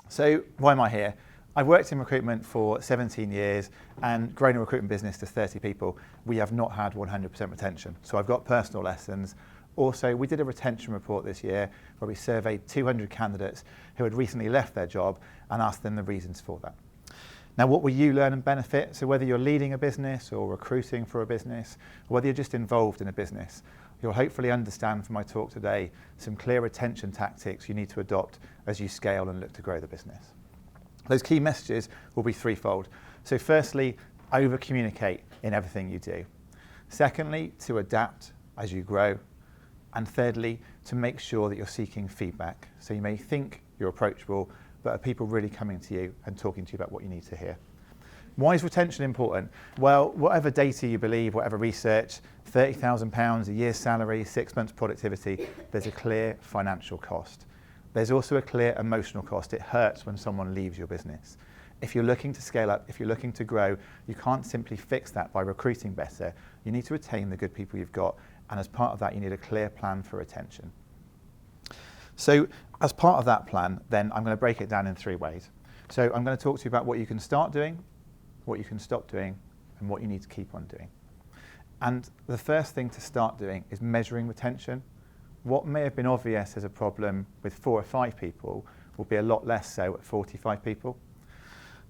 So why am I here? I've worked in recruitment for 17 years and grown a recruitment business to 30 people. We have not had 100% retention. So I've got personal lessons. Also, we did a retention report this year where we surveyed 200 candidates who had recently left their job and asked them the reasons for that. Now, what will you learn and benefit? So whether you're leading a business or recruiting for a business, or whether you're just involved in a business, you'll hopefully understand from my talk today some clear retention tactics you need to adopt as you scale and look to grow the business. Those key messages will be threefold. So firstly, over-communicate in everything you do. Secondly, to adapt as you grow. And thirdly, to make sure that you're seeking feedback. So you may think you're approachable, but are people really coming to you and talking to you about what you need to hear? Why is retention important? Well, whatever data you believe, whatever research, £30,000 a year's salary, 6 months productivity, there's a clear financial cost. There's also a clear emotional cost. It hurts when someone leaves your business. If you're looking to scale up, if you're looking to grow, you can't simply fix that by recruiting better. You need to retain the good people you've got, and as part of that, you need a clear plan for retention. So as part of that plan, then I'm going to break it down in 3 ways. So I'm going to talk to you about what you can start doing, what you can stop doing, and what you need to keep on doing. And the first thing to start doing is measuring retention. What may have been obvious as a problem with 4 or 5 people will be a lot less so at 45 people.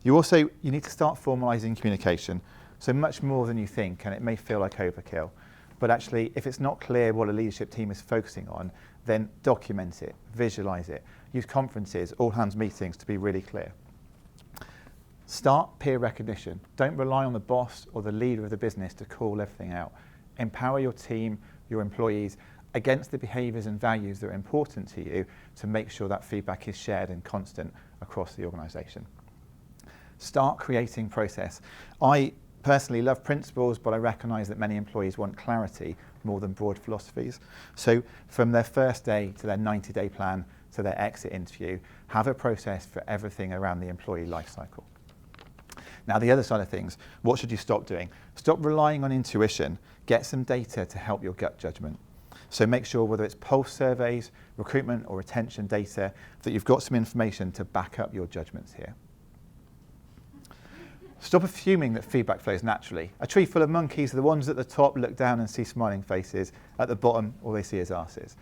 You need to start formalising communication, so much more than you think, and it may feel like overkill. But actually, if it's not clear what a leadership team is focusing on, then document it, visualise it, use conferences, all-hands meetings to be really clear. Start peer recognition. Don't rely on the boss or the leader of the business to call everything out. Empower your team, your employees, against the behaviours and values that are important to you to make sure that feedback is shared and constant across the organisation. Start creating process. I personally love principles, but I recognise that many employees want clarity more than broad philosophies. So from their first day to their 90-day plan to their exit interview, have a process for everything around the employee life cycle. Now, the other side of things, what should you stop doing? Stop relying on intuition. Get some data to help your gut judgment. So make sure, whether it's pulse surveys, recruitment or retention data, that you've got some information to back up your judgments here. Stop assuming that feedback flows naturally. A tree full of monkeys, the ones at the top look down and see smiling faces. At the bottom, all they see is arses.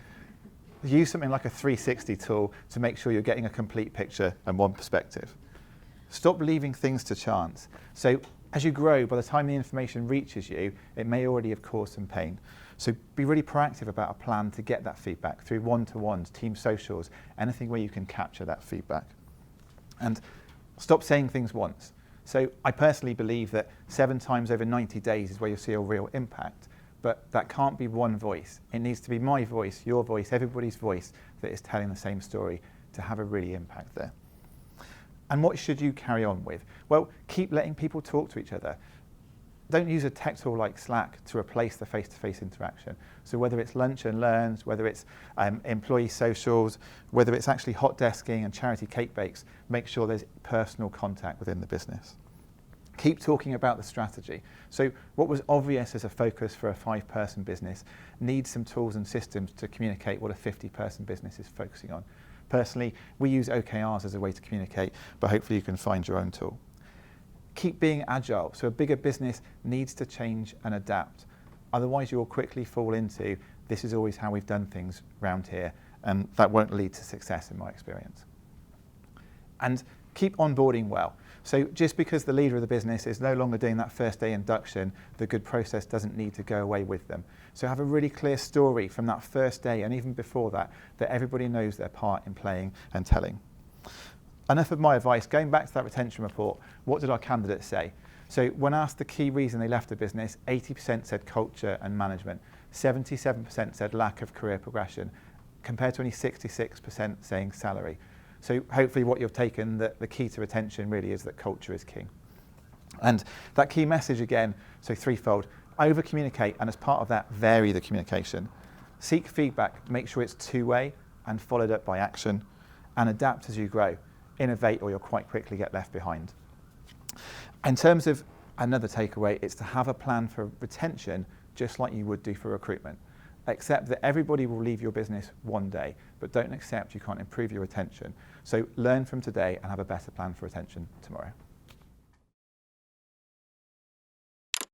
Use something like a 360 tool to make sure you're getting a complete picture and one perspective. Stop leaving things to chance. So as you grow, by the time the information reaches you, it may already have caused some pain. So be really proactive about a plan to get that feedback through one-to-ones, team socials, anything where you can capture that feedback. And stop saying things once. So I personally believe that 7 times over 90 days is where you'll see a real impact. But that can't be one voice. It needs to be my voice, your voice, everybody's voice that is telling the same story to have a really impact there. And what should you carry on with? Well, keep letting people talk to each other. Don't use a tech tool like Slack to replace the face-to-face interaction. So whether it's lunch and learns, whether it's employee socials, whether it's actually hot desking and charity cake bakes, make sure there's personal contact within the business. Keep talking about the strategy. So what was obvious as a focus for a 5-person business needs some tools and systems to communicate what a 50-person business is focusing on. Personally, we use OKRs as a way to communicate, but hopefully you can find your own tool. Keep being agile. So a bigger business needs to change and adapt. Otherwise, you'll quickly fall into, this is always how we've done things around here, and that won't lead to success in my experience. And keep onboarding well. So just because the leader of the business is no longer doing that first day induction, the good process doesn't need to go away with them. So have a really clear story from that first day and even before that everybody knows their part in playing and telling. Enough of my advice. Going back to that retention report, what did our candidates say? So when asked the key reason they left the business, 80% said culture and management, 77% said lack of career progression, compared to only 66% saying salary. So hopefully what you've taken, that the key to retention really is that culture is king. And that key message again, so threefold: over-communicate, and as part of that, vary the communication. Seek feedback, make sure it's two-way and followed up by action, and adapt as you grow. Innovate or you'll quite quickly get left behind. In terms of another takeaway, it's to have a plan for retention just like you would do for recruitment. Accept that everybody will leave your business one day, but don't accept you can't improve your retention. So learn from today and have a better plan for retention tomorrow.